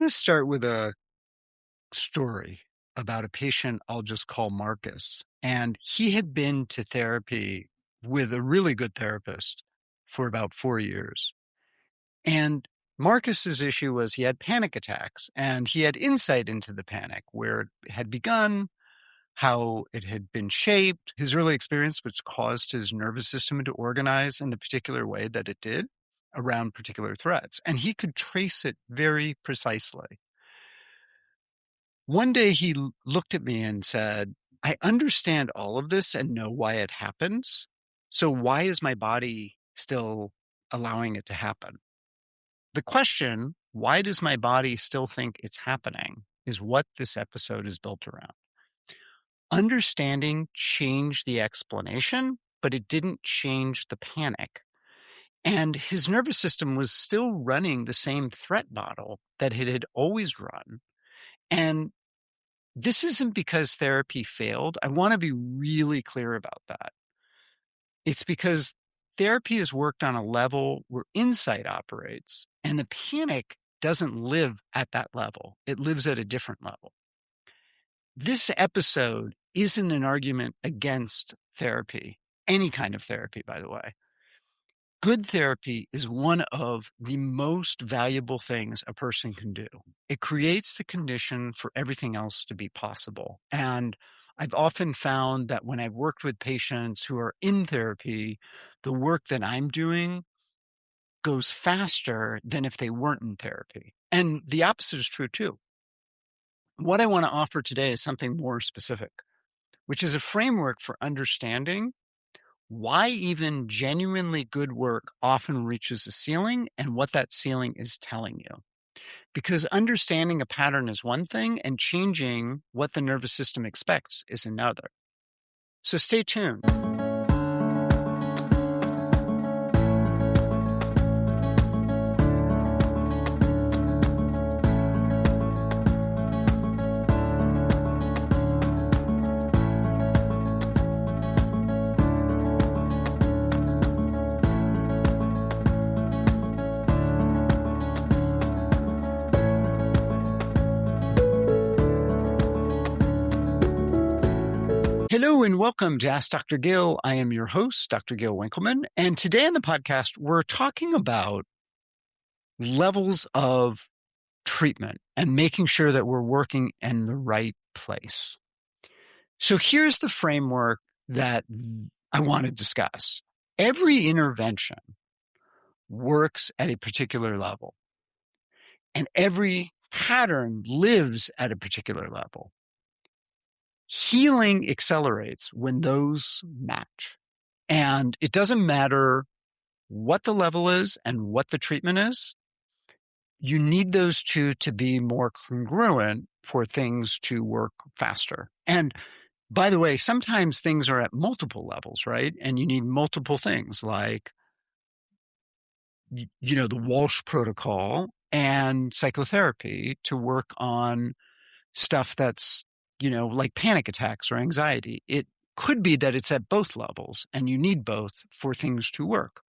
I'm going to start with a story about a patient I'll just call Marcus. And he had been to therapy with a really good therapist for about 4 years. And Marcus's issue was he had panic attacks and he had insight into the panic, where it had begun, how it had been shaped, his early experience, which caused his nervous system to organize in the particular way that it did around particular threats. And he could trace it very precisely. One day he looked at me and said, I understand all of this and know why it happens. So why is my body still allowing it to happen? The question, why does my body still think it's happening, is what this episode is built around. Understanding changed the explanation, but it didn't change the panic. And his nervous system was still running the same threat model that it had always run. And this isn't because therapy failed. I want to be really clear about that. It's because therapy has worked on a level where insight operates, and the panic doesn't live at that level. It lives at a different level. This episode isn't an argument against therapy, any kind of therapy, by the way. Good therapy is one of the most valuable things a person can do. It creates the condition for everything else to be possible. And I've often found that when I've worked with patients who are in therapy, the work that I'm doing goes faster than if they weren't in therapy. And the opposite is true too. What I want to offer today is something more specific, which is a framework for understanding why even genuinely good work often reaches a ceiling and what that ceiling is telling you. Because understanding a pattern is one thing and changing what the nervous system expects is another. So stay tuned. Hello and welcome to Ask Dr. Gill. I am your host, Dr. Gill Winkleman. And today on the podcast, we're talking about levels of treatment and making sure that we're working in the right place. So here's the framework that I want to discuss. Every intervention works at a particular level, and every pattern lives at a particular level. Healing accelerates when those match. And it doesn't matter what the level is and what the treatment is. You need those two to be more congruent for things to work faster. And by the way, sometimes things are at multiple levels, right? And you need multiple things like, the Walsh protocol and psychotherapy to work on stuff that's like panic attacks or anxiety. It could be that it's at both levels and you need both for things to work.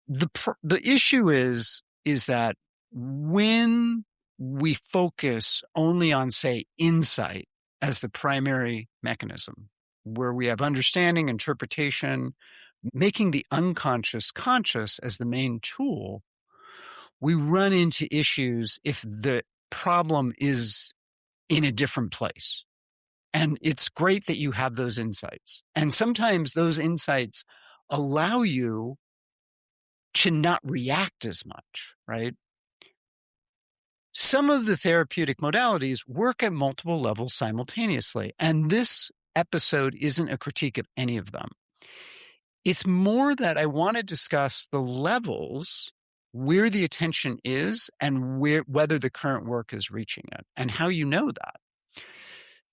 The issue is that when we focus only on, say, insight as the primary mechanism, where we have understanding, interpretation, making the unconscious conscious as the main tool, we run into issues if the problem is in a different place. And it's great that you have those insights. And sometimes those insights allow you to not react as much, right? Some of the therapeutic modalities work at multiple levels simultaneously. And this episode isn't a critique of any of them. It's more that I want to discuss the levels where the attention is and whether the current work is reaching it and how you know that.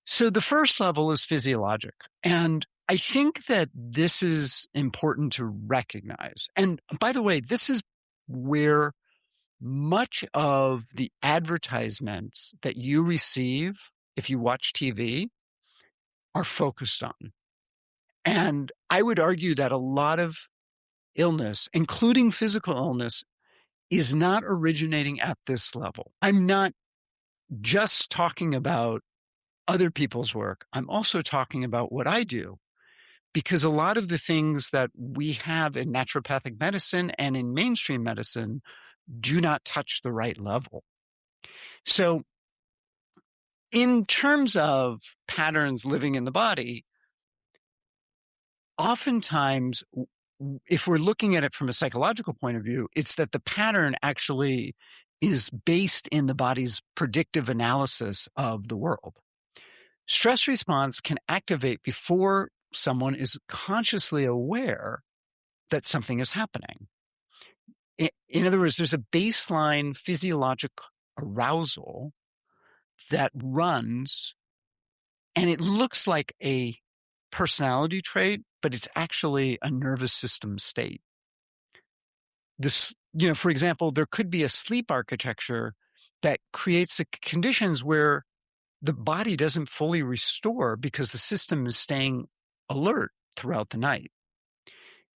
So the first level is physiologic. And I think that this is important to recognize. And by the way, this is where much of the advertisements that you receive if you watch TV are focused on. And I would argue that a lot of illness, including physical illness, is not originating at this level. I'm not just talking about other people's work. I'm also talking about what I do, because a lot of the things that we have in naturopathic medicine and in mainstream medicine do not touch the right level. So in terms of patterns living in the body, oftentimes, if we're looking at it from a psychological point of view, it's that the pattern actually is based in the body's predictive analysis of the world. Stress response can activate before someone is consciously aware that something is happening. In other words, there's a baseline physiologic arousal that runs, and it looks like a personality trait, but it's actually a nervous system state. This, for example, there could be a sleep architecture that creates the conditions where the body doesn't fully restore because the system is staying alert throughout the night.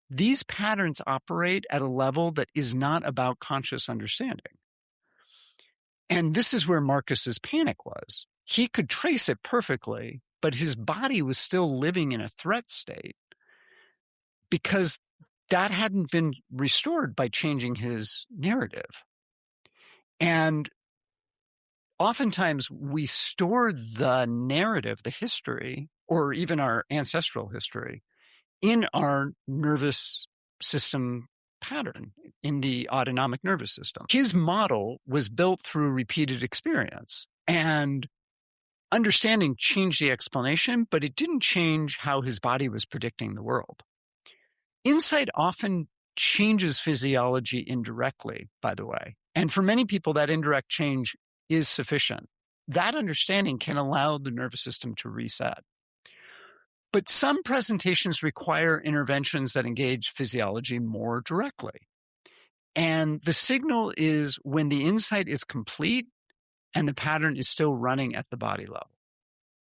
These patterns operate at a level that is not about conscious understanding. And this is where Marcus's panic was. He could trace it perfectly, but his body was still living in a threat state because that hadn't been restored by changing his narrative. And oftentimes we store the narrative, the history, or even our ancestral history in our nervous system pattern, in the autonomic nervous system. His model was built through repeated experience, and understanding changed the explanation, but it didn't change how his body was predicting the world. Insight often changes physiology indirectly, by the way. And for many people, that indirect change is sufficient. That understanding can allow the nervous system to reset. But some presentations require interventions that engage physiology more directly. And the signal is when the insight is complete and the pattern is still running at the body level,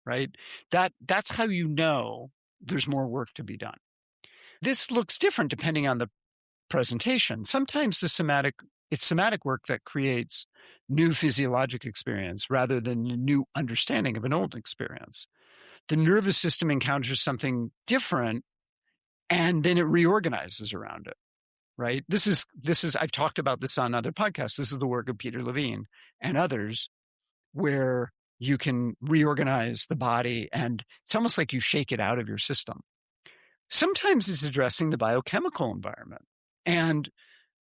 right? That's how you know there's more work to be done. This looks different depending on the presentation. Sometimes it's somatic work that creates new physiologic experience rather than a new understanding of an old experience. The nervous system encounters something different and then it reorganizes around it, right? This is, I've talked about this on other podcasts. This is the work of Peter Levine and others, where you can reorganize the body and it's almost like you shake it out of your system. Sometimes it's addressing the biochemical environment. And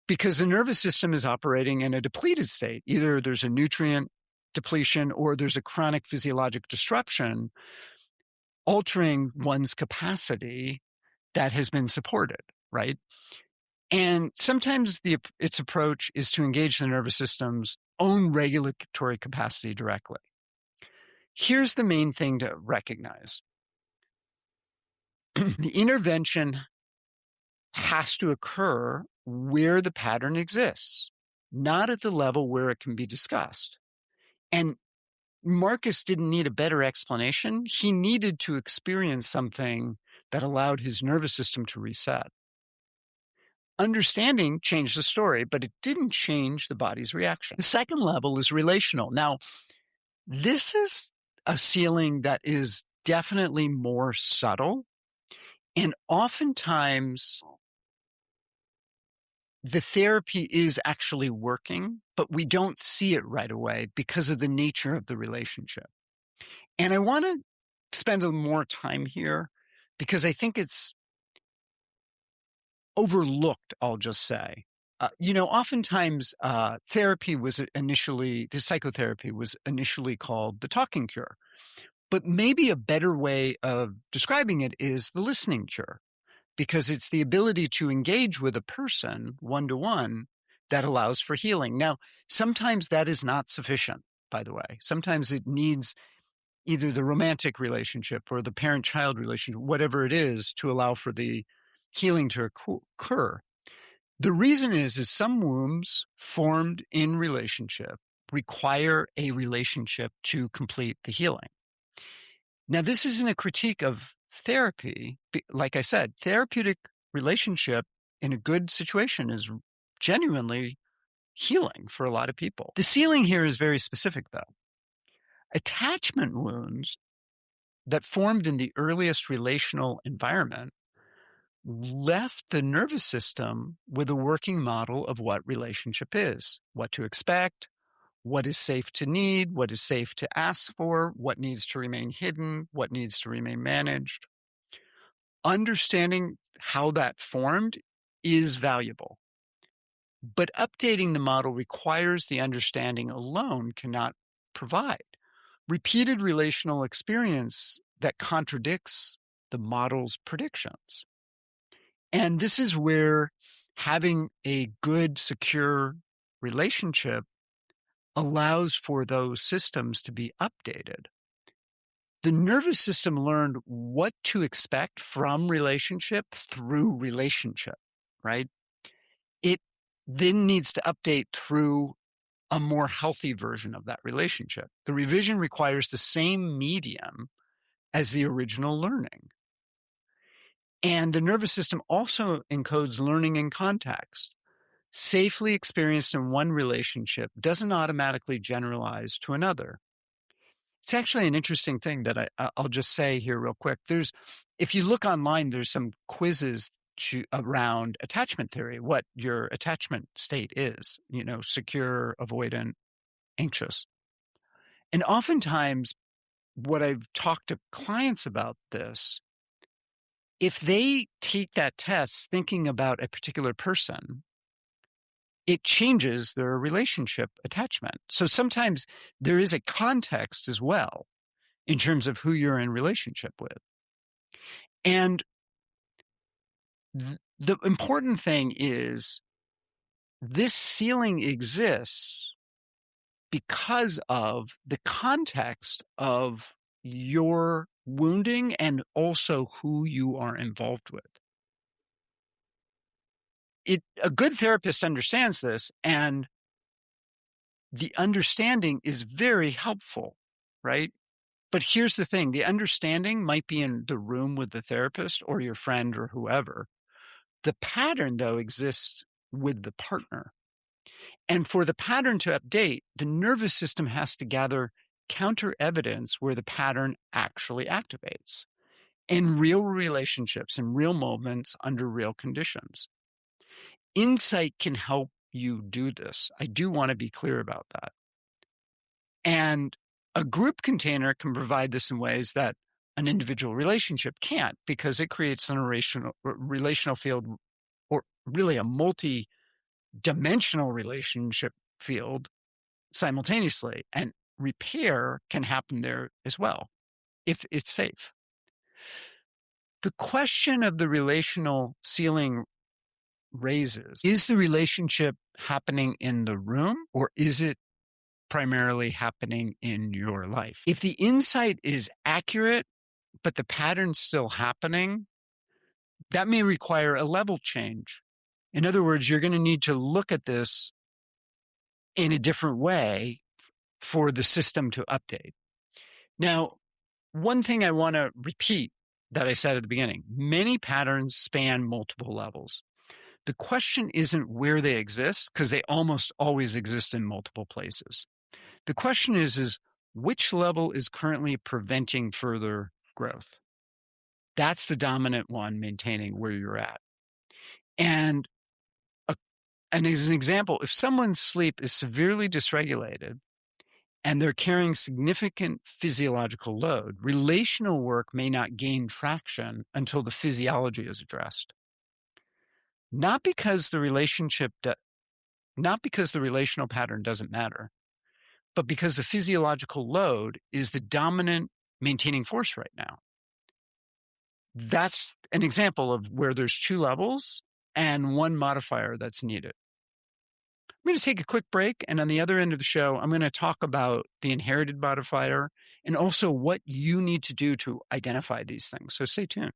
because the nervous system is operating in a depleted state, either there's a nutrient depletion or there's a chronic physiologic disruption, altering one's capacity that has been supported, right? And sometimes its approach is to engage the nervous system's own regulatory capacity directly. Here's the main thing to recognize. The intervention has to occur where the pattern exists, not at the level where it can be discussed. And Marcus didn't need a better explanation. He needed to experience something that allowed his nervous system to reset. Understanding changed the story, but it didn't change the body's reaction. The second level is relational. Now, this is a ceiling that is definitely more subtle, and oftentimes the therapy is actually working, but we don't see it right away because of the nature of the relationship. And I want to spend a little more time here because I think it's overlooked, I'll just say. Oftentimes the psychotherapy was initially called the talking cure. But maybe a better way of describing it is the listening cure, because it's the ability to engage with a person one-to-one that allows for healing. Now, sometimes that is not sufficient, by the way. Sometimes it needs either the romantic relationship or the parent-child relationship, whatever it is, to allow for the healing to occur. The reason is some wounds formed in relationship require a relationship to complete the healing. Now, this isn't a critique of therapy. Like I said, therapeutic relationship in a good situation is genuinely healing for a lot of people. The ceiling here is very specific, though. Attachment wounds that formed in the earliest relational environment left the nervous system with a working model of what relationship is, what to expect, what is safe to need, what is safe to ask for, what needs to remain hidden, what needs to remain managed. Understanding how that formed is valuable. But updating the model requires the understanding alone cannot provide. Repeated relational experience that contradicts the model's predictions. And this is where having a good, secure relationship allows for those systems to be updated. The nervous system learned what to expect from relationship through relationship, right? It then needs to update through a more healthy version of that relationship. The revision requires the same medium as the original learning. And the nervous system also encodes learning in context. Safely experienced in one relationship doesn't automatically generalize to another. It's actually an interesting thing that I'll just say here real quick. If you look online, there's some quizzes around attachment theory, what your attachment state is, secure, avoidant, anxious. And oftentimes, what I've talked to clients about this, if they take that test thinking about a particular person, it changes their relationship attachment. So sometimes there is a context as well in terms of who you're in relationship with. And the important thing is this ceiling exists because of the context of your wounding and also who you are involved with. A good therapist understands this, and the understanding is very helpful, right? But here's the thing. The understanding might be in the room with the therapist or your friend or whoever. The pattern, though, exists with the partner. And for the pattern to update, the nervous system has to gather counter evidence where the pattern actually activates in real relationships, in real moments, under real conditions. Insight can help you do this. I do want to be clear about that. And a group container can provide this in ways that an individual relationship can't, because it creates an relational field, or really a multi-dimensional relationship field simultaneously. And repair can happen there as well, if it's safe. The question of the relational ceiling raises, is the relationship happening in the room, or is it primarily happening in your life? If the insight is accurate, but the pattern's still happening, that may require a level change. In other words, you're going to need to look at this in a different way for the system to update. Now, one thing I want to repeat that I said at the beginning, many patterns span multiple levels. The question isn't where they exist, because they almost always exist in multiple places. The question is which level is currently preventing further growth? That's the dominant one maintaining where you're at. And as an example, if someone's sleep is severely dysregulated and they're carrying significant physiological load, relational work may not gain traction until the physiology is addressed. Not because the relational pattern doesn't matter, but because the physiological load is the dominant maintaining force right now. That's an example of where there's two levels and one modifier that's needed. I'm going to take a quick break, and on the other end of the show, I'm going to talk about the inherited modifier and also what you need to do to identify these things. So stay tuned.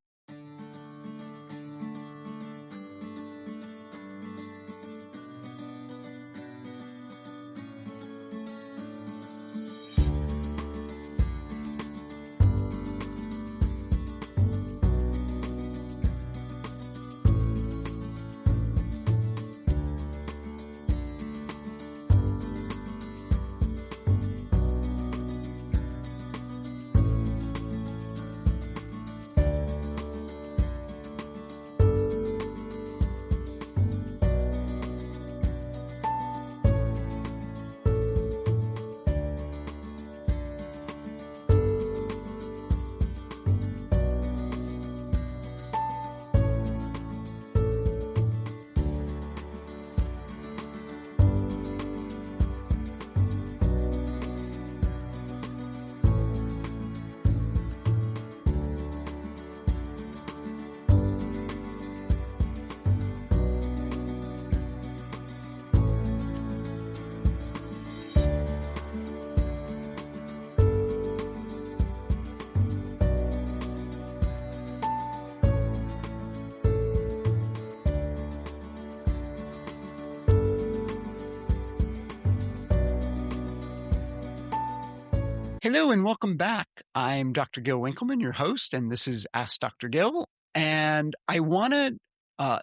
Hello and welcome back. I'm Dr. Gil Winkleman, your host, and this is Ask Dr. Gil. And I want to uh,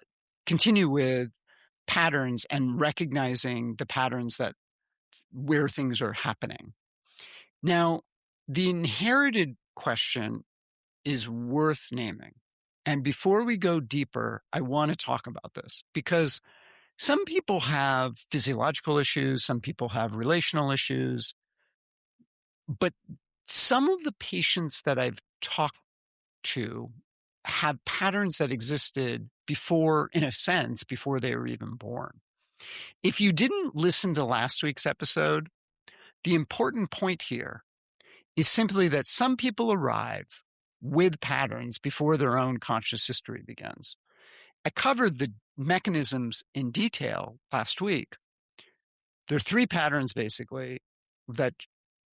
continue with patterns and recognizing the patterns that where things are happening. Now, the inherited question is worth naming. And before we go deeper, I want to talk about this because some people have physiological issues, some people have relational issues, but some of the patients that I've talked to have patterns that existed before, in a sense, before they were even born. If you didn't listen to last week's episode, the important point here is simply that some people arrive with patterns before their own conscious history begins. I covered the mechanisms in detail last week. There are three patterns, basically, that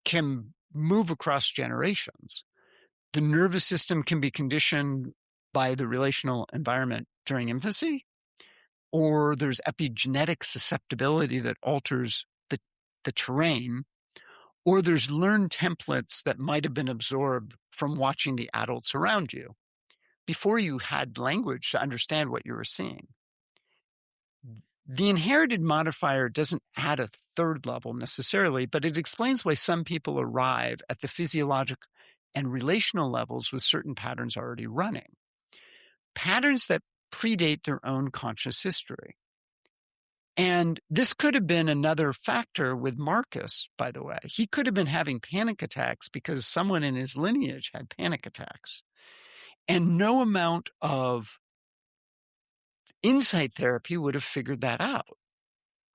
can move across generations. The nervous system can be conditioned by the relational environment during infancy, or there's epigenetic susceptibility that alters the terrain, or there's learned templates that might have been absorbed from watching the adults around you before you had language to understand what you were seeing. The inherited modifier doesn't add a third level necessarily, but it explains why some people arrive at the physiologic and relational levels with certain patterns already running. Patterns that predate their own conscious history. And this could have been another factor with Marcus, by the way. He could have been having panic attacks because someone in his lineage had panic attacks. And no amount of insight therapy would have figured that out,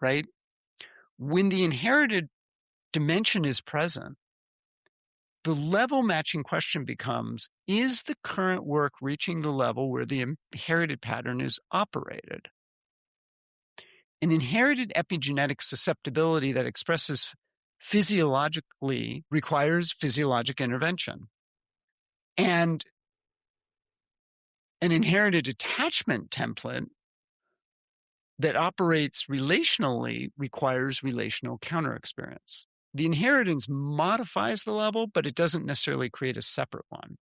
right? When the inherited dimension is present, the level matching question becomes, is the current work reaching the level where the inherited pattern is operated? An inherited epigenetic susceptibility that expresses physiologically requires physiologic intervention. And an inherited attachment template that operates relationally requires relational counter experience. The inheritance modifies the level, but it doesn't necessarily create a separate one.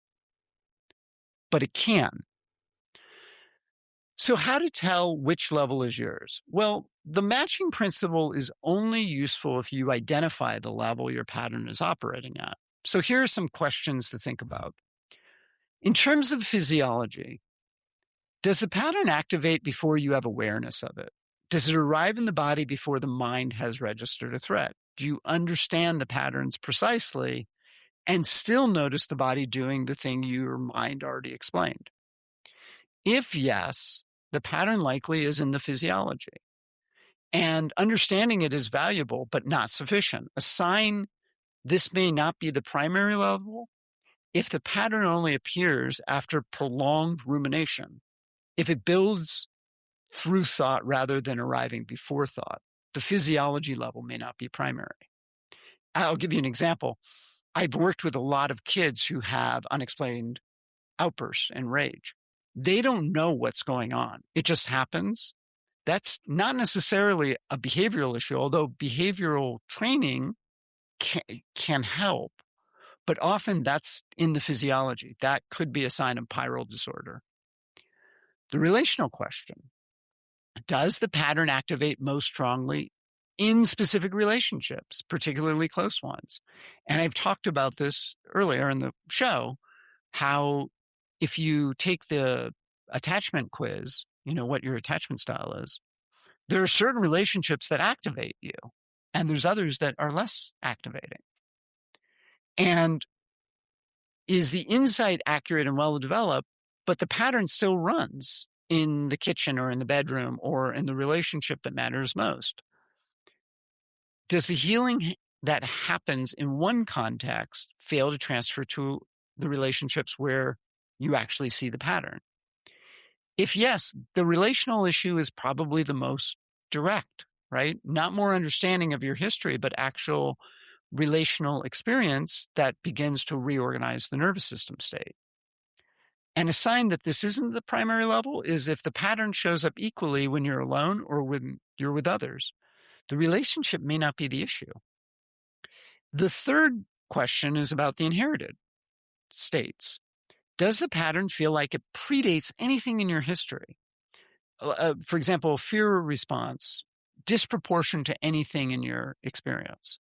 But it can. So how to tell which level is yours? Well, the matching principle is only useful if you identify the level your pattern is operating at. So here are some questions to think about. In terms of physiology, does the pattern activate before you have awareness of it? Does it arrive in the body before the mind has registered a threat? Do you understand the patterns precisely and still notice the body doing the thing your mind already explained? If yes, the pattern likely is in the physiology. And understanding it is valuable, but not sufficient. A sign this may not be the primary level if the pattern only appears after prolonged rumination, if it builds through thought rather than arriving before thought. The physiology level may not be primary. I'll give you an example. I've worked with a lot of kids who have unexplained outbursts and rage. They don't know what's going on. It just happens. That's not necessarily a behavioral issue, although behavioral training can help. But often that's in the physiology. That could be a sign of pyral disorder. The relational question. Does the pattern activate most strongly in specific relationships, particularly close ones? And I've talked about this earlier in the show, how if you take the attachment quiz, you know what your attachment style is, there are certain relationships that activate you, and there's others that are less activating. And is the insight accurate and well developed, but the pattern still runs in the kitchen or in the bedroom or in the relationship that matters most? Does the healing that happens in one context fail to transfer to the relationships where you actually see the pattern? If yes, the relational issue is probably the most direct, right? Not more understanding of your history, but actual relational experience that begins to reorganize the nervous system state. And a sign that this isn't the primary level is if the pattern shows up equally when you're alone or when you're with others. The relationship may not be the issue. The third question is about the inherited states. Does the pattern feel like it predates anything in your history? For example, fear response disproportionate to anything in your experience?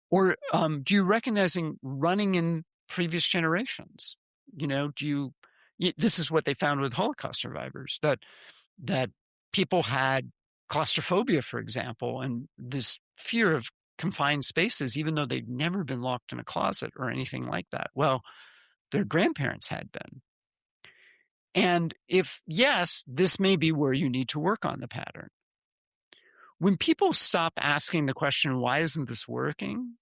Or do you recognizing running in previous generations? This is what they found with Holocaust survivors, that people had claustrophobia, for example, and this fear of confined spaces, even though they'd never been locked in a closet or anything like that. Well, their grandparents had been. And if yes, this may be where you need to work on the pattern. When people stop asking the question, why isn't this working?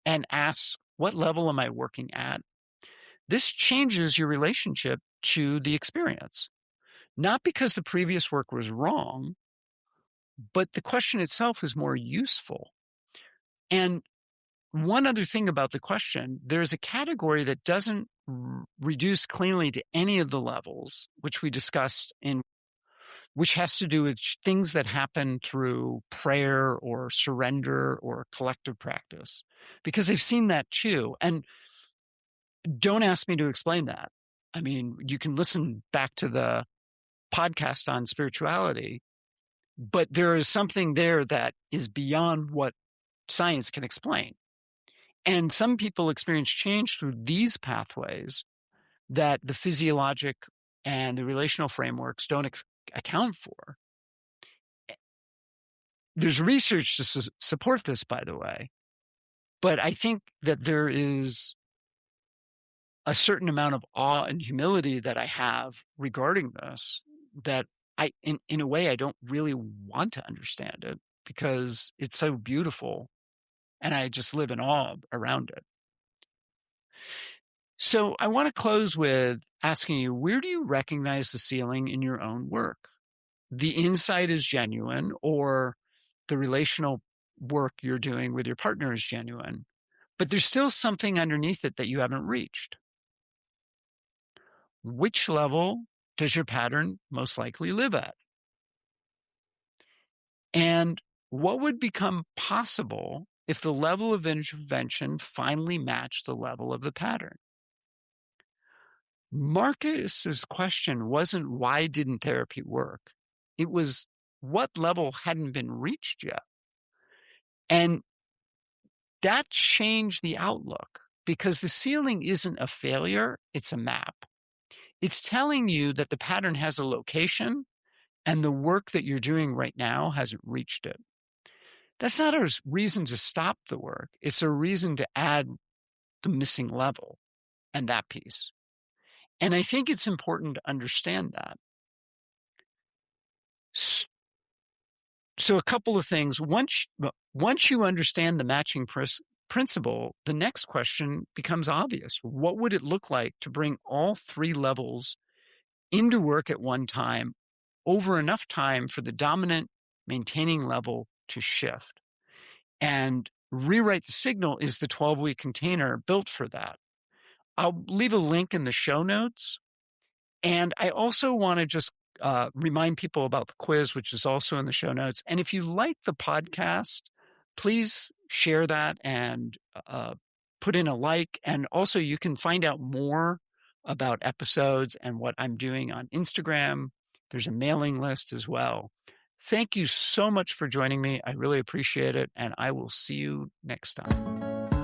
And ask, what level am I working at? This changes your relationship to the experience. Not because the previous work was wrong, but the question itself is more useful. And one other thing about the question, there's a category that doesn't reduce cleanly to any of the levels, which we discussed which has to do with things that happen through prayer or surrender or collective practice, because they've seen that too. And don't ask me to explain that. I mean, you can listen back to the podcast on spirituality, but there is something there that is beyond what science can explain. And some people experience change through these pathways that the physiologic and the relational frameworks don't account for. There's research to support this, by the way, but I think that there is a certain amount of awe and humility that I have regarding this, that in a way, I don't really want to understand it because it's so beautiful and I just live in awe around it. So I want to close with asking you, where do you recognize the ceiling in your own work? The insight is genuine, or the relational work you're doing with your partner is genuine, but there's still something underneath it that you haven't reached. Which level does your pattern most likely live at? And what would become possible if the level of intervention finally matched the level of the pattern? Marcus's question wasn't, why didn't therapy work? It was, what level hadn't been reached yet? And that changed the outlook, because the ceiling isn't a failure, it's a map. It's telling you that the pattern has a location and the work that you're doing right now hasn't reached it. That's not a reason to stop the work. It's a reason to add the missing level and that piece. And I think it's important to understand that. So a couple of things. Once you understand the matching principle, the next question becomes obvious. What would it look like to bring all three levels into work at one time over enough time for the dominant maintaining level to shift? And Rewrite the Signal is the 12-week container built for that. I'll leave a link in the show notes. And I also want to just remind people about the quiz, which is also in the show notes. And if you like the podcast, please share that and put in a like. And also, you can find out more about episodes and what I'm doing on Instagram. There's a mailing list as well. Thank you so much for joining me. I really appreciate it. And I will see you next time.